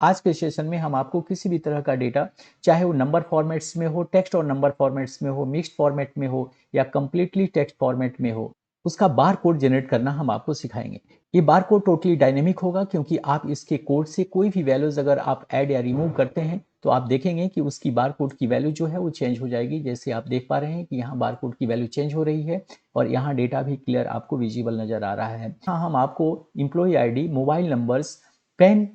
आज के सेशन में हम आपको किसी भी तरह का डेटा, चाहे वो नंबर फॉर्मेट्स में हो, टेक्स्ट और नंबर फॉर्मेट्स में हो, मिक्स्ड फॉर्मेट में हो या कंप्लीटली टेक्स्ट फॉर्मेट में हो, उसका बार कोड जनरेट करना हम आपको सिखाएंगे। ये बार कोड टोटली डायनेमिक होगा क्योंकि आप इसके कोड से कोई भी वैल्यूज अगर आप ऐड या रिमूव करते हैं तो आप देखेंगे कि उसकी बार कोड की वैल्यू जो है वो चेंज हो जाएगी। जैसे आप देख पा रहे हैं कि यहाँ बार कोड की वैल्यू चेंज हो रही है और यहाँ डेटा भी क्लियर आपको विजिबल नजर आ रहा है। हाँ, हम आपको employee ID, mobile numbers, PAN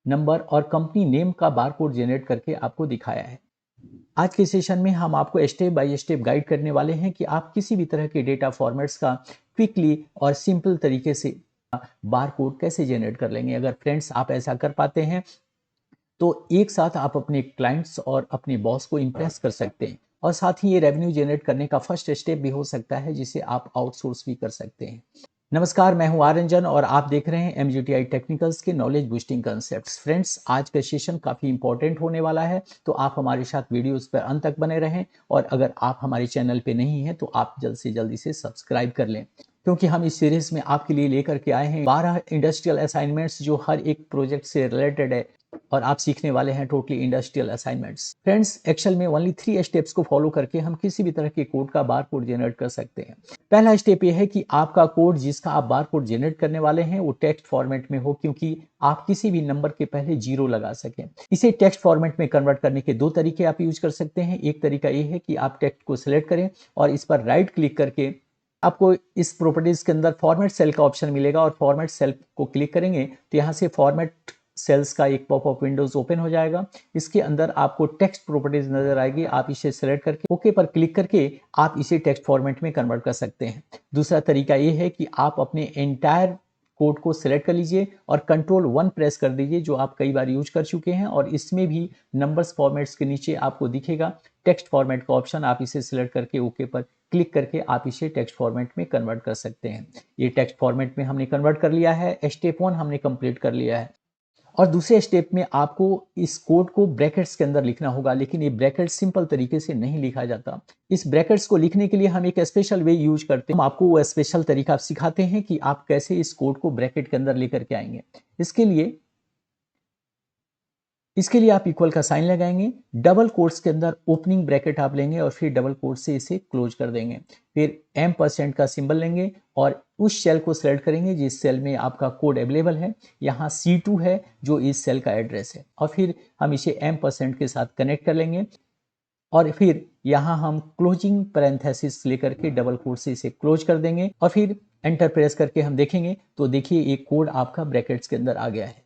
number और कंपनी नेम का बारकोड जनरेट करके आपको दिखाया है। आज के सेशन में हम आपको स्टेप बाय स्टेप गाइड करने वाले हैं कि आप किसी भी तरह के डेटा फॉर्मेट्स का क्विकली और सिंपल तरीके से बारकोड कैसे जनरेट कर लेंगे। अगर फ्रेंड्स आप ऐसा कर पाते हैं तो एक साथ आप अपने क्लाइंट्स और अपने बॉस को इम्प्रेस कर सकते हैं और साथ ही ये रेवेन्यू जनरेट करने का फर्स्ट स्टेप भी हो सकता है जिसे आप आउटसोर्स भी कर सकते हैं। नमस्कार, मैं हूं आरंजन और आप देख रहे हैं MGTI टेक्निकल्स के नॉलेज बूस्टिंग कंसेप्ट्स। फ्रेंड्स, आज का सेशन काफ़ी इंपॉर्टेंट होने वाला है, तो आप हमारे साथ वीडियोस पर अंत तक बने रहें और अगर आप हमारे चैनल पे नहीं हैं तो आप जल्द से जल्दी से सब्सक्राइब कर लें, क्योंकि हम इस सीरीज में आपके लिए लेकर के आए हैं 12 इंडस्ट्रियल असाइनमेंट्स जो हर एक प्रोजेक्ट से रिलेटेड है और आप सीखने वाले हैं totally industrial assignments. Friends, Excel में ओनली 3 स्टेप्स को फॉलो करके हम किसी भी तरह के कोड का बार कोड जनरेट कर सकते हैं। पहला स्टेप ये है कि आपका कोड जिसका आप बार कोड जनरेट करने वाले हैं वो टेक्स्ट फॉर्मेट में हो, क्योंकि आप किसी भी नंबर के पहले जीरो लगा सकें। इसे टेक्स्ट फॉर्मेट में कन्वर्ट करने के दो तरीके आप यूज कर सकते हैं। एक तरीका ये है कि आप टेक्स्ट को सिलेक्ट करें और इस पर राइट क्लिक करके आपको इस प्रॉपर्टीज के अंदर फॉर्मेट सेल का ऑप्शन मिलेगा और फॉर्मेट सेल को क्लिक करेंगे तो यहाँ से फॉर्मेट सेल्स का एक पॉपअप विंडोज ओपन हो जाएगा। इसके अंदर आपको टेक्स्ट प्रॉपर्टीज नजर आएगी। आप इसे सेलेक्ट करके ओके पर क्लिक करके आप इसे टेक्स्ट फॉर्मेट में कन्वर्ट कर सकते हैं। दूसरा तरीका ये है कि आप अपने एंटायर कोड को सिलेक्ट कर लीजिए और Ctrl+1 प्रेस कर दीजिए, जो आप कई बार यूज कर चुके हैं, और इसमें भी नंबर्स फॉर्मेट्स के नीचे आपको दिखेगा टेक्स्ट फॉर्मेट का ऑप्शन। आप इसे सिलेक्ट करके ओके पर क्लिक करके आप इसे टेक्स्ट फॉर्मेट में कन्वर्ट कर सकते हैं। ये टेक्स्ट फॉर्मेट में हमने कन्वर्ट कर लिया है। स्टेप 1 हमने कंप्लीट कर लिया है और दूसरे स्टेप में आपको इस कोड को ब्रैकेट्स के अंदर लिखना होगा, लेकिन ये ब्रैकेट सिंपल तरीके से नहीं लिखा जाता। इस ब्रैकेट्स को लिखने के लिए हम एक स्पेशल वे यूज करते हैं। हम आपको वो स्पेशल तरीका सिखाते हैं कि आप कैसे इस कोड को ब्रैकेट के अंदर लेकर के आएंगे। इसके लिए आप इक्वल का साइन लगाएंगे, डबल कोट्स के अंदर ओपनिंग ब्रैकेट आप लेंगे और फिर डबल कोट से इसे क्लोज कर देंगे। फिर M% का सिंबल लेंगे और उस सेल को सिलेक्ट करेंगे जिस सेल में आपका कोड अवेलेबल है। यहाँ C2 है जो इस सेल का एड्रेस है और फिर हम इसे M% के साथ कनेक्ट कर लेंगे और फिर यहाँ हम क्लोजिंग पैरेंथेसिस लेकर के डबल कोट से इसे क्लोज कर देंगे और फिर एंटर प्रेस करके हम देखेंगे तो देखिए ये कोड आपका ब्रैकेट्स के अंदर आ गया है।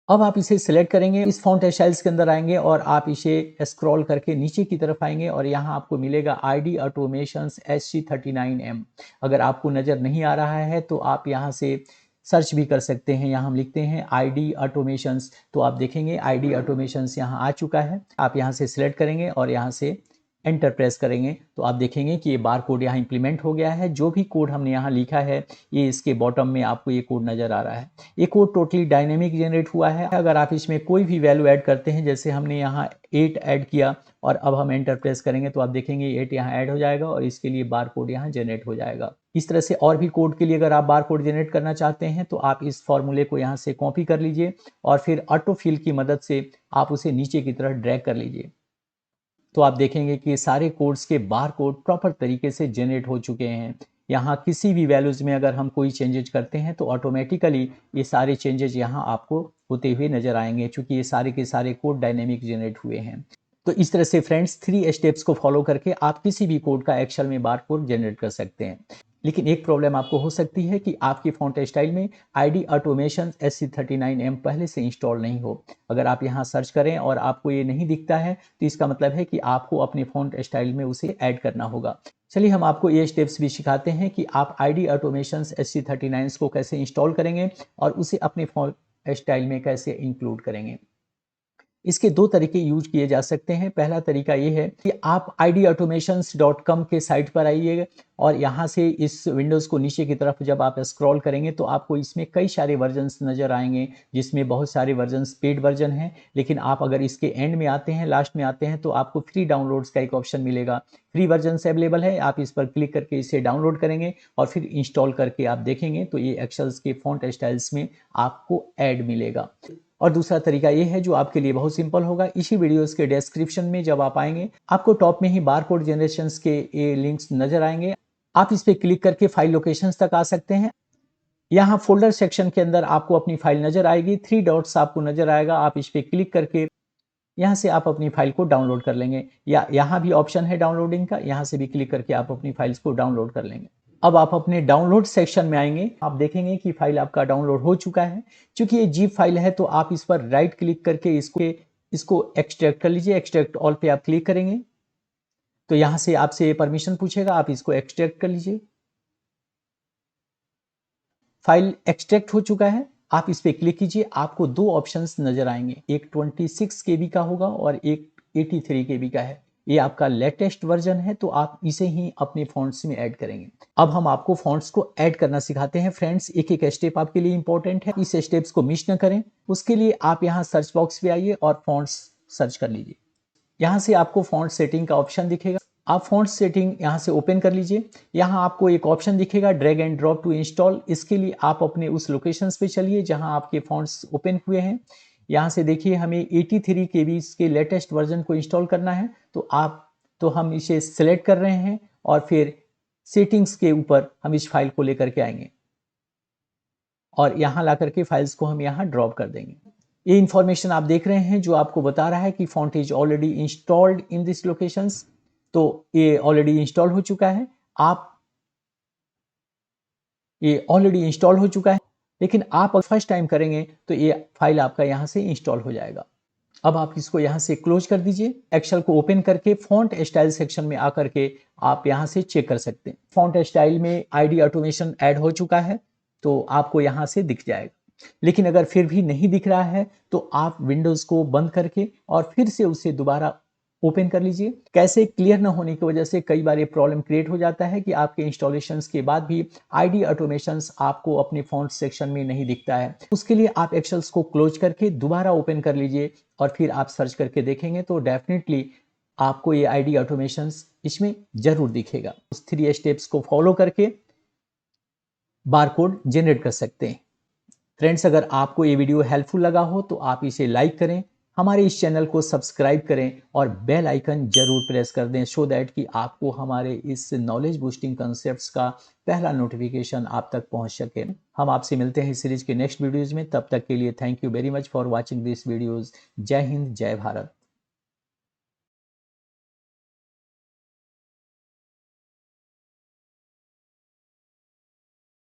अब आप इसे सिलेक्ट करेंगे, इस फॉन्ट स्टाइल्स के अंदर आएंगे और आप इसे स्क्रॉल करके नीचे की तरफ आएंगे और यहाँ आपको मिलेगा ID ऑटोमेशंस SC39M। अगर आपको नज़र नहीं आ रहा है तो आप यहाँ से सर्च भी कर सकते हैं। यहाँ हम लिखते हैं ID ऑटोमेशंस तो आप देखेंगे ID ऑटोमेशंस यहाँ आ चुका है। आप यहाँ से सिलेक्ट करेंगे और यहाँ से एंटर प्रेस करेंगे तो आप देखेंगे कि ये बार कोड यहाँ इंप्लीमेंट हो गया है। जो भी कोड हमने यहाँ लिखा है ये इसके बॉटम में आपको ये कोड नज़र आ रहा है। ये कोड टोटली डायनेमिक जनरेट हुआ है। अगर आप इसमें कोई भी वैल्यू ऐड करते हैं, जैसे हमने यहाँ 8 ऐड किया और अब हम एंटर प्रेस करेंगे तो आप देखेंगे 8 यहाँ ऐड हो जाएगा और इसके लिए बार कोड यहाँ जनरेट हो जाएगा। इस तरह से और भी कोड के लिए अगर आप बार कोड जनरेट करना चाहते हैं तो आप इस फॉर्मूले को यहाँ से कॉपी कर लीजिए और फिर ऑटो फिल की मदद से आप उसे नीचे की तरफ ड्रैग कर लीजिए तो आप देखेंगे कि सारे कोड्स के बार कोड प्रॉपर तरीके से जनरेट हो चुके हैं। यहाँ किसी भी वैल्यूज़ में अगर हम कोई चेंजेज करते हैं तो ऑटोमेटिकली ये सारे चेंजेज यहाँ आपको होते हुए नजर आएंगे, क्योंकि ये सारे के सारे कोड डायनेमिक जनरेट हुए हैं। तो इस तरह से फ्रेंड्स 3 स्टेप्स को फॉलो करके आप किसी भी कोड का एक्सेल में बार कोड जनरेट कर सकते हैं। लेकिन एक प्रॉब्लम आपको हो सकती है कि आपकी फॉन्ट स्टाइल में ID ऑटोमेशन SC39M पहले से इंस्टॉल नहीं हो। अगर आप यहाँ सर्च करें और आपको ये नहीं दिखता है तो इसका मतलब है कि आपको अपने फॉन्ट स्टाइल में उसे ऐड करना होगा। चलिए हम आपको ये स्टेप्स भी सिखाते हैं कि आप ID ऑटोमेशन SC39 को कैसे इंस्टॉल करेंगे और उसे अपने फॉन्ट स्टाइल में कैसे इंक्लूड करेंगे। इसके दो तरीके यूज किए जा सकते हैं। पहला तरीका ये है कि आप idautomations.com के साइट पर आइएगा और यहाँ से इस विंडोज़ को नीचे की तरफ जब आप स्क्रॉल करेंगे तो आपको इसमें कई सारे वर्जन्स नज़र आएंगे, जिसमें बहुत सारे वर्जन्स पेड वर्जन हैं। लेकिन आप अगर इसके एंड में आते हैं, लास्ट में आते हैं, तो आपको फ्री डाउनलोड्स का एक ऑप्शन मिलेगा। फ्री वर्जन अवेलेबल है, आप इस पर क्लिक करके इसे डाउनलोड करेंगे और फिर इंस्टॉल करके आप देखेंगे तो ये एक्सेल्स के फॉन्ट स्टाइल्स में आपको ऐड मिलेगा। और दूसरा तरीका ये है जो आपके लिए बहुत सिंपल होगा। इसी वीडियोस के डिस्क्रिप्शन में जब आप आएंगे आपको टॉप में ही बारकोड जनरेशंस के ये लिंक्स नजर आएंगे। आप इस पर क्लिक करके फाइल लोकेशंस तक आ सकते हैं। यहाँ फोल्डर सेक्शन के अंदर आपको अपनी फाइल नजर आएगी, 3 डॉट्स आपको नजर आएगा। आप इस पर क्लिक करके यहाँ से आप अपनी फाइल को डाउनलोड कर लेंगे, या यहाँ भी ऑप्शन है डाउनलोडिंग का, यहाँ से भी क्लिक करके आप अपनी फाइल्स को डाउनलोड कर लेंगे। अब आप अपने डाउनलोड सेक्शन में आएंगे, आप देखेंगे कि फाइल आपका डाउनलोड हो चुका है। क्योंकि ये जीप फाइल है तो आप इस पर राइट क्लिक करके इसको एक्सट्रैक्ट कर लीजिए। एक्सट्रैक्ट ऑल पे आप क्लिक करेंगे तो यहाँ से आपसे परमिशन पूछेगा, आप इसको एक्सट्रैक्ट कर लीजिए। फाइल एक्सट्रैक्ट हो चुका है, आप इस पे क्लिक कीजिए। आपको 2 ऑप्शंस नजर आएंगे, एक 26 KB का होगा और एक 83 KB का है। ये आपका लेटेस्ट वर्जन है तो आप इसे ही अपने फॉन्ट्स में ऐड करेंगे। अब हम आपको फॉन्ट्स को ऐड करना सिखाते हैं फ्रेंड्स। एक एक स्टेप आपके लिए इंपॉर्टेंट है, इस स्टेप्स को मिस न करें। उसके लिए आप यहाँ सर्च बॉक्स पे आइए और फॉन्ट्स सर्च कर लीजिए। यहाँ से आपको फॉन्ट सेटिंग का ऑप्शन दिखेगा, आप फॉन्ट सेटिंग यहाँ से ओपन कर लीजिए। यहाँ आपको एक ऑप्शन दिखेगा drag and drop to install. इसके लिए आप अपने उस लोकेशन पे चलिए जहाँ आपके फॉन्ट्स ओपन हुए हैं। यहाँ से देखिए हमें 83 KB के लेटेस्ट वर्जन को इंस्टॉल करना है, तो हम इसे सिलेक्ट कर रहे हैं और फिर सेटिंग्स के ऊपर हम इस फाइल को लेकर के आएंगे और यहाँ ला करके फाइल्स को हम यहाँ ड्रॉप कर देंगे। ये इंफॉर्मेशन आप देख रहे हैं जो आपको बता रहा है कि font is already installed in this locations. तो ये ऑलरेडी इंस्टॉल हो चुका है, ये ऑलरेडी इंस्टॉल हो चुका है, लेकिन आप फर्स्ट टाइम करेंगे तो ये फाइल आपका यहाँ से इंस्टॉल हो जाएगा। अब आप इसको यहाँ से क्लोज कर दीजिए। एक्सेल को ओपन करके फॉन्ट स्टाइल सेक्शन में आकर के आप यहाँ से चेक कर सकते हैं। फॉन्ट स्टाइल में आईडी ऑटोमेशन ऐड हो चुका है तो आपको यहाँ से दिख जाएगा। लेकिन अगर फिर भी नहीं दिख रहा है तो आप विंडोज को बंद करके और फिर से उसे दोबारा ओपन कर लीजिए। कैसे, क्लियर न होने की वजह से कई बार ये प्रॉब्लम क्रिएट हो जाता है कि आपके इंस्टॉलेशंस के बाद भी आईडी ऑटोमेशंस आपको अपने फॉन्ट सेक्शन में नहीं दिखता है। उसके लिए आप एक्सेल्स को क्लोज करके दोबारा ओपन कर लीजिए और फिर आप सर्च करके देखेंगे तो डेफिनेटली आपको ये आईडी ऑटोमेशंस इसमें जरूर दिखेगा। उस 3 स्टेप्स को फॉलो करके बारकोड जनरेट कर सकते हैं। फ्रेंड्स, अगर आपको ये वीडियो हेल्पफुल लगा हो तो आप इसे लाइक करें, हमारे इस चैनल को सब्सक्राइब करें और बेल आइकन जरूर प्रेस कर दें सो दैट कि आपको हमारे इस नॉलेज बूस्टिंग कॉन्सेप्ट्स का पहला नोटिफिकेशन आप तक पहुंच सके। हम आपसे मिलते हैं इस सीरीज के नेक्स्ट वीडियोज में। तब तक के लिए thank you very much for watching this videos. जय हिंद, जय भारत।